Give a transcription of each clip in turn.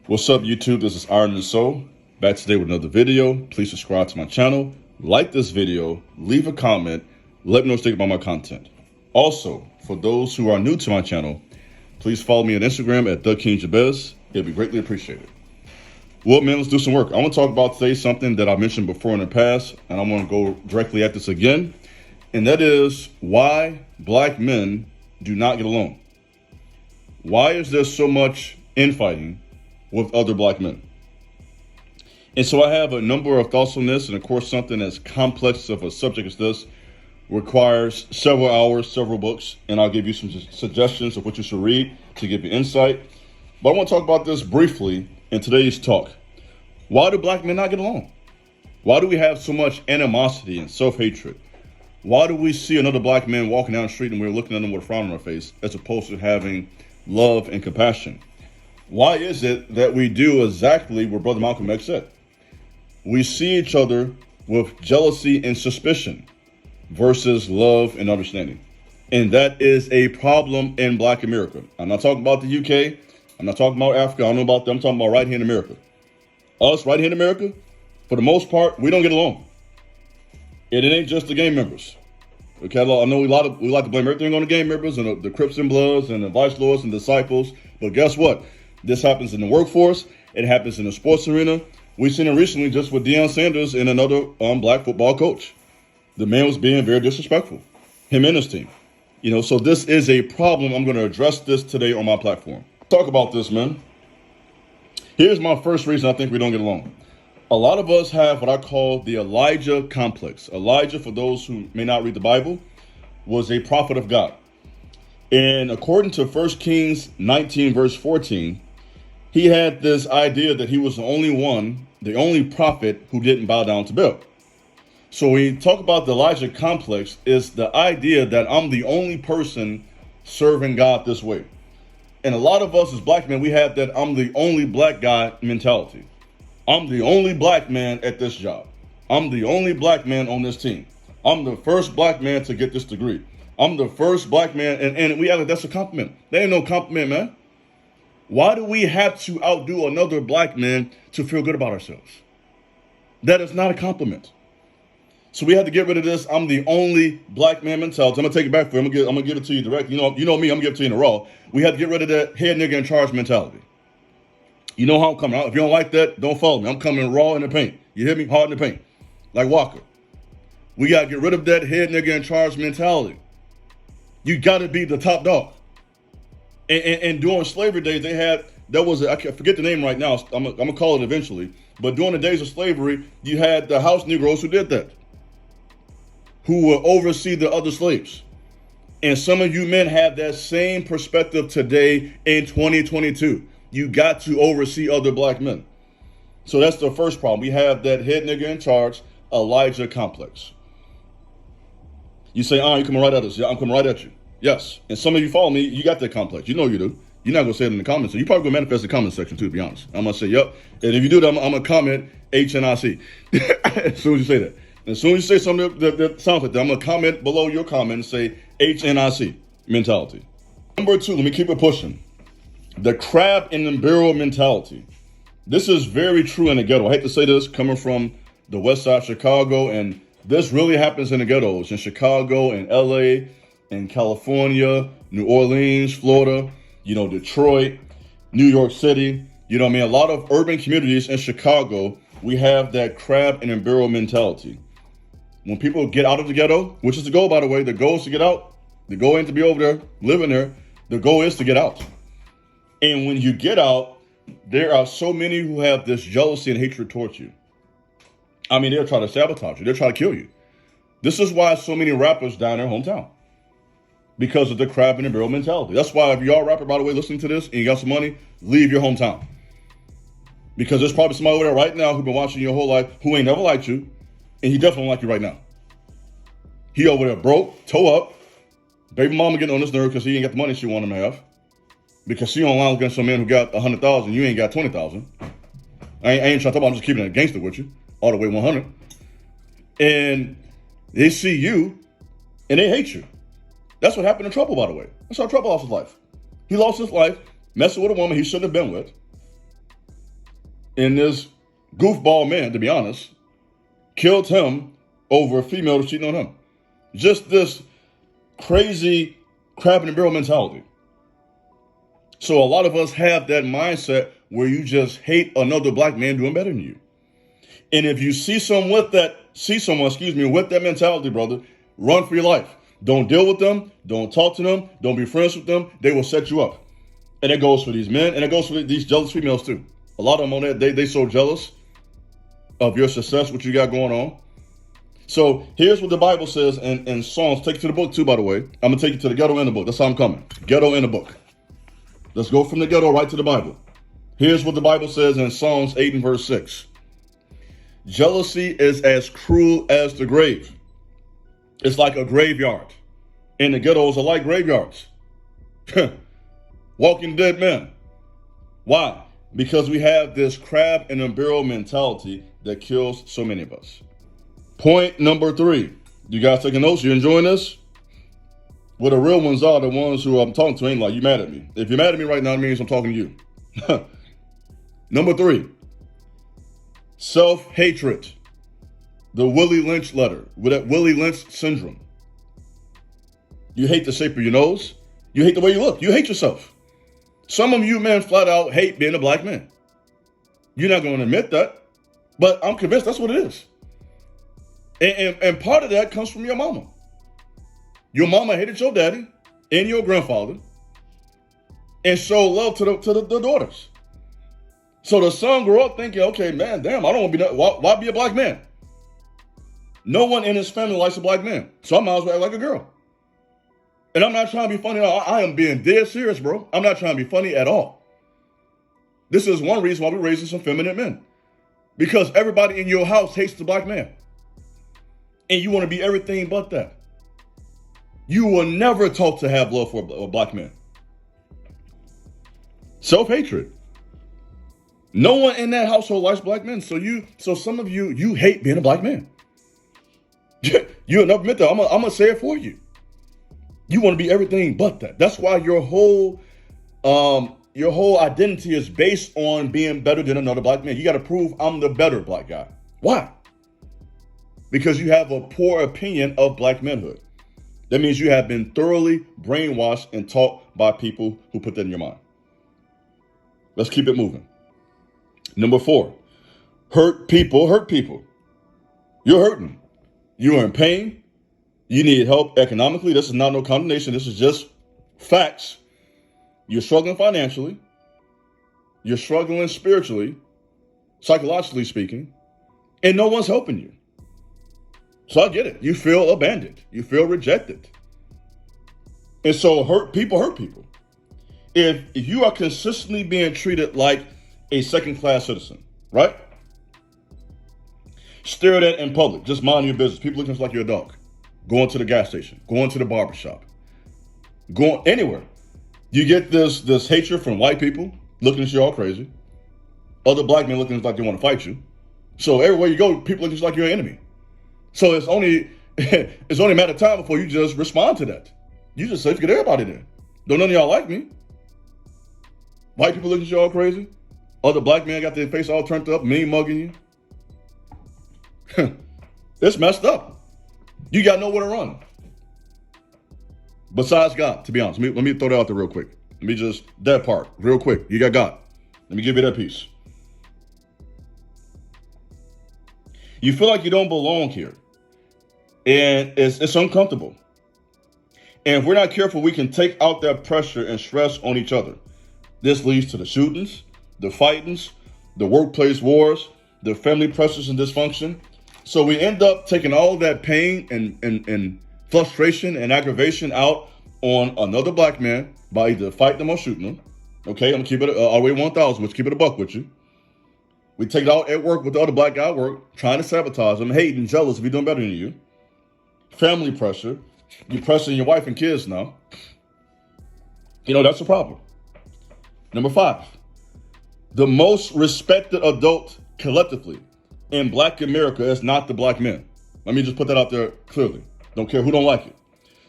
What's up, YouTube? This is Iron and Soul, back today with another video. Please subscribe to my channel, like this video, leave a comment, let me know what you think about my content. Also, for those who are new to my channel, please follow me on Instagram at TheKingJabez. It'll be greatly appreciated. Well, man, let's do some work. I want to talk about today something that I mentioned before in the past, and I want to go directly at this again, and that is why black men do not get along. Why is there so much infighting with other black men? And so I have a number of thoughts on this, and of course something as complex of a subject as this requires several hours, several books, and I'll give you some suggestions of what you should read to give you insight. But I want to talk about this briefly in today's talk. Why do black men not get along? Why do we have so much animosity and self-hatred? Why do we see another black man walking down the street and we're looking at them with a frown on our face as opposed to having love and compassion? Why is it that we do exactly what Brother Malcolm X said? We see each other with jealousy and suspicion versus love and understanding. And that is a problem in Black America. I'm not talking about the UK. I'm not talking about Africa. I don't know about them. I'm talking about right here in America. Us right here in America, for the most part, we don't get along. And it ain't just the gang members. Okay, I know we like to blame everything on the gang members and the Crips and Bloods and the Vice Lords and Disciples. But guess what? This happens in the workforce. It happens in the sports arena. We've seen it recently just with Deion Sanders and another black football coach. The man was being very disrespectful, him and his team. So this is a problem. I'm going to address this today on my platform. Talk about this, man. Here's my first reason I think we don't get along. A lot of us have what I call the Elijah complex. Elijah, for those who may not read the Bible, was a prophet of God. And according to 1 Kings 19, verse 14, he had this idea that he was the only prophet who didn't bow down to Baal. So when you talk about the Elijah complex, is the idea that I'm the only person serving God this way. And a lot of us as black men, we have that I'm the only black guy mentality. I'm the only black man at this job. I'm the only black man on this team. I'm the first black man to get this degree. I'm the first black man, and we act like that's a compliment. That ain't no compliment, man. Why do we have to outdo another black man to feel good about ourselves? That is not a compliment. So we have to get rid of this I'm the only black man mentality. I'm gonna take it back for you. I'm gonna give it to you directly. You know me, I'm gonna give it to you in the raw. We have to get rid of that head nigga in charge mentality. You know how I'm coming out. If you don't like that, don't follow me. I'm coming raw in the paint. You hear me? Hard in the paint. Like Walker. We gotta get rid of that head nigga in charge mentality. You gotta be the top dog. And during slavery days, I forget the name right now. I'm gonna call it eventually. But during the days of slavery, you had the house Negroes who did that, who would oversee the other slaves. And some of you men have that same perspective today in 2022. You got to oversee other black men. So that's the first problem. We have that head nigga in charge, Elijah complex. You say, you coming right at us. Yeah, I'm coming right at you. Yes. And some of you follow me, you got that complex. You know you do. You're not going to say it in the comments. So you probably going to manifest in the comment section too, to be honest. I'm going to say, yep. And if you do that, I'm going to comment HNIC. As soon as you say that. As soon as you say something that sounds like that, I'm going to comment below your comment and say HNIC mentality. Number two, let me keep it pushing. The crab in the barrel mentality. This is very true in the ghetto. I hate to say this coming from the west side of Chicago, and this really happens in the ghettos in Chicago and LA and California, New Orleans, Florida, Detroit, New York City. A lot of urban communities in Chicago, we have that crab in the barrel mentality. When people get out of the ghetto, which is the goal, by the way, the goal is to get out. The goal ain't to be over there, living there. The goal is to get out. And when you get out, there are so many who have this jealousy and hatred towards you. They'll try to sabotage you. They'll try to kill you. This is why so many rappers die in their hometown. Because of the crab in the barrel mentality. That's why if y'all rapper, by the way, listening to this and you got some money, leave your hometown. Because there's probably somebody over there right now who's been watching your whole life who ain't never liked you. And he definitely don't like you right now. He over there broke, toe up. Baby mama getting on this nerve because he ain't got the money she want him to have. Because she online against some man who got 100,000, you ain't got 20,000. I ain't trying to talk about, I'm just keeping it gangster with you. All the way 100. And they see you and they hate you. That's what happened to Trouble, by the way. That's how Trouble lost his life. He lost his life messing with a woman he shouldn't have been with. And this goofball man, to be honest, killed him over a female that's cheating on him. Just this crazy crab in the barrel mentality. So a lot of us have that mindset where you just hate another black man doing better than you. And if you see someone with that mentality, brother, run for your life. Don't deal with them. Don't talk to them. Don't be friends with them. They will set you up. And it goes for these men, and it goes for these jealous females too. A lot of them on that, they so jealous of your success, what you got going on. So here's what the Bible says in Psalms. Take you to the book too, by the way. I'm going to take you to the ghetto and the book. That's how I'm coming. Ghetto and the book. Let's go from the ghetto right to the Bible. Here's what the Bible says in Psalms 8 and verse 6. Jealousy is as cruel as the grave. It's like a graveyard. And the ghettos are like graveyards. Walking dead men. Why? Because we have this crab in a barrel mentality that kills so many of us. Point number 3. You guys taking notes? You enjoying this? Well, the real ones are the ones who I'm talking to ain't like, you mad at me. If you're mad at me right now, it means I'm talking to you. Number 3. Self-hatred. The Willie Lynch letter. With that Willie Lynch syndrome. You hate the shape of your nose. You hate the way you look. You hate yourself. Some of you men flat out hate being a black man. You're not going to admit that. But I'm convinced that's what it is. And part of that comes from your mama. Your mama hated your daddy and your grandfather and showed love to the daughters. So the son grew up thinking, okay, man, damn, I don't want to be, why be a black man? No one in his family likes a black man. So I might as well act like a girl. And I'm not trying to be funny. I am being dead serious, bro. I'm not trying to be funny at all. This is one reason why we're raising some feminine men. Because everybody in your house hates the black man. And you want to be everything but that. You will never talk to have love for a black man. Self-hatred. No one in that household likes black men. So some of you hate being a black man. You'll never admit that. I'm gonna say it for you. You want to be everything but that. That's why your whole identity is based on being better than another black man. You got to prove I'm the better black guy. Why? Because you have a poor opinion of black manhood. That means you have been thoroughly brainwashed and taught by people who put that in your mind. Let's keep it moving. Number 4, hurt people hurt people. You're hurting. You're in pain. You need help economically. This is not no condemnation. This is just facts. You're struggling financially. You're struggling spiritually, psychologically speaking, and no one's helping you. So I get it. You feel abandoned. You feel rejected. And so hurt people hurt people. If you are consistently being treated like a second-class citizen, right? Stared at in public, just mind your business. People looking like you're a dog. Going to the gas station, going to the barbershop, going anywhere. You get this hatred from white people looking at you all crazy. Other black men looking like they want to fight you. So everywhere you go, people looking like you're an enemy. So it's only a matter of time before you just respond to that. You just say, forget everybody there. Don't none of y'all like me. White people looking at you all crazy. Other black men got their face all turned up, mean mugging you. It's messed up. You got nowhere to run. Besides God, to be honest. Let me throw that out there real quick. Let me just, that part, real quick. You got God. Let me give you that piece. You feel like you don't belong here. And it's uncomfortable. And if we're not careful, we can take out that pressure and stress on each other. This leads to the shootings, the fightings, the workplace wars, the family pressures and dysfunction. So we end up taking all that pain and frustration and aggravation out on another black man by either fighting them or shooting them. Okay, I'm gonna keep it all the way 1,000, let's keep it a buck with you. We take it out at work with the other black guy at work, trying to sabotage them, hating, jealous if you're doing better than you. Family pressure. You're pressing your wife and kids now. You know, that's a problem. Number 5, the most respected adult collectively in black America is not the black men. Let me just put that out there clearly. Don't care who don't like it.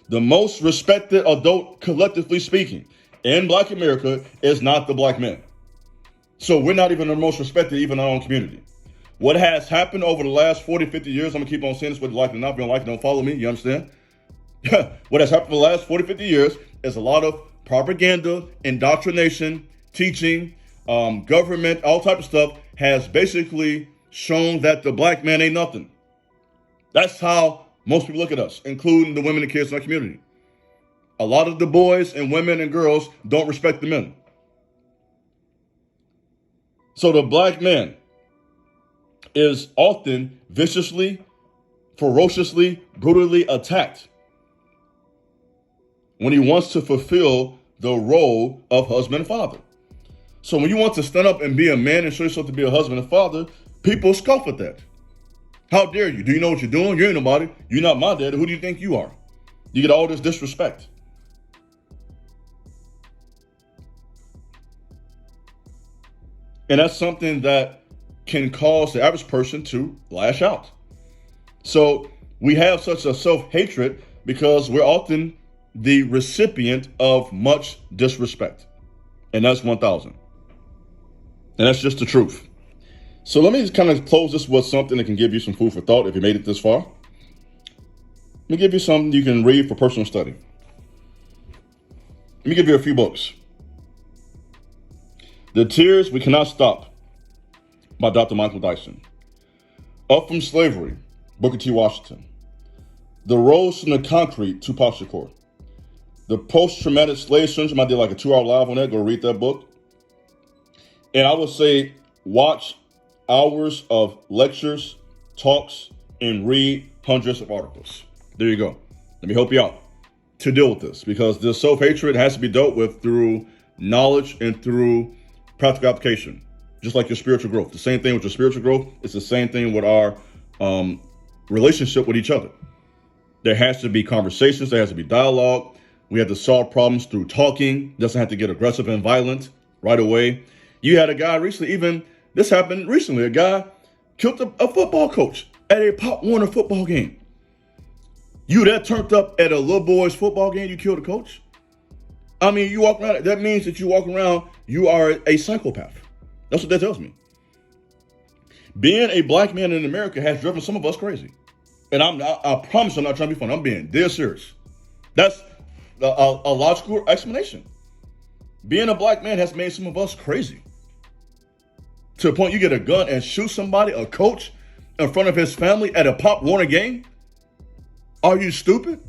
The most respected adult collectively speaking in black America is not the black men. So we're not even the most respected, even in our own community. What has happened over the last 40, 50 years, I'm gonna keep on saying this whether you like it or not. If you don't like it, don't follow me, you understand? What has happened for the last 40, 50 years is a lot of propaganda, indoctrination, teaching, government, all type of stuff has basically shown that the black man ain't nothing. That's how most people look at us, including the women and kids in our community. A lot of the boys and women and girls don't respect the men. So the black man is often viciously, ferociously, brutally attacked when he wants to fulfill the role of husband and father. So when you want to stand up and be a man and show yourself to be a husband and father, people scoff at that. How dare you? Do you know what you're doing? You ain't nobody. You're not my daddy. Who do you think you are? You get all this disrespect. And that's something that can cause the average person to lash out. So we have such a self-hatred because we're often the recipient of much disrespect. And that's 1,000. And that's just the truth. So let me just kind of close this with something that can give you some food for thought if you made it this far. Let me give you something you can read for personal study. Let me give you a few books. The Tears We Cannot Stop by Dr. Michael Dyson. Up from Slavery, Booker T. Washington. The Rose from the Concrete, Tupac Shakur. The Post-Traumatic Slave Syndrome, I did like a 2-hour live on that. Go read that book. And I would say watch hours of lectures, talks, and read hundreds of articles. There you go. Let me help you out to deal with this, because this self-hatred has to be dealt with through knowledge and through practical application, just like your spiritual growth. The same thing with your spiritual growth. It's the same thing with our relationship with each other. There has to be conversations. There has to be dialogue. We have to solve problems through talking. Doesn't have to get aggressive and violent right away. You had a guy recently, this happened recently, a guy killed a football coach at a Pop Warner football game. You that turned up at a little boy's football game, you killed a coach? I mean, you walk around, that means that you walk around, you are a psychopath. That's what that tells me. Being a black man in America has driven some of us crazy. And I promise I'm not trying to be funny. I'm being dead serious. That's a logical explanation. Being a black man has made some of us crazy. To the point you get a gun and shoot somebody, a coach, in front of his family at a Pop Warner game? Are you stupid?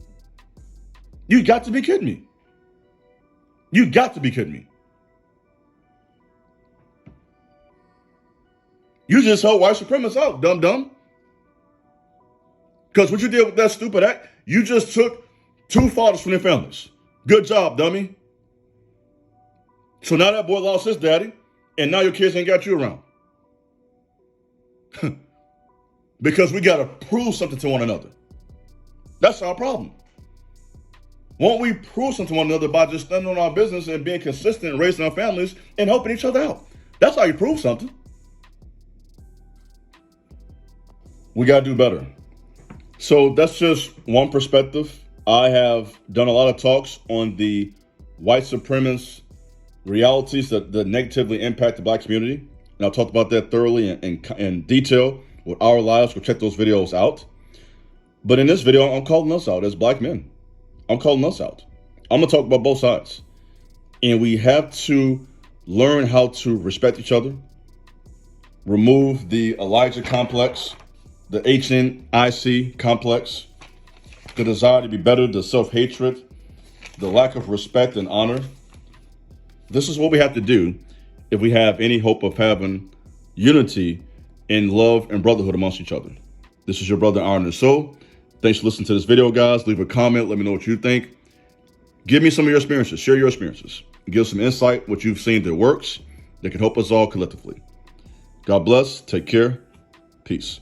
You got to be kidding me. You got to be kidding me. You just helped white supremacists out, dumb. Because what you did with that stupid act, you just took 2 fathers from their families. Good job, dummy. So now that boy lost his daddy, and now your kids ain't got you around. Because we got to prove something to one another. That's our problem. Won't we prove something to one another by just standing on our business and being consistent and raising our families and helping each other out? That's how you prove something. We got to do better. So that's just one perspective. I have done a lot of talks on the white supremacist realities that negatively impact the black community. And I'll talk about that thoroughly in detail with our lives. Go check those videos out. But in this video, I'm calling us out as black men. I'm calling us out. I'm going to talk about both sides. And we have to learn how to respect each other, remove the Elijah complex, the HNIC complex, the desire to be better, the self-hatred, the lack of respect and honor. This is what we have to do if we have any hope of having unity and love and brotherhood amongst each other. This is your brother, Iron and Soul. Thanks for listening to this video, guys. Leave a comment. Let me know what you think. Give me some of your experiences. Share your experiences. Give some insight, what you've seen that works, that can help us all collectively. God bless. Take care. Peace.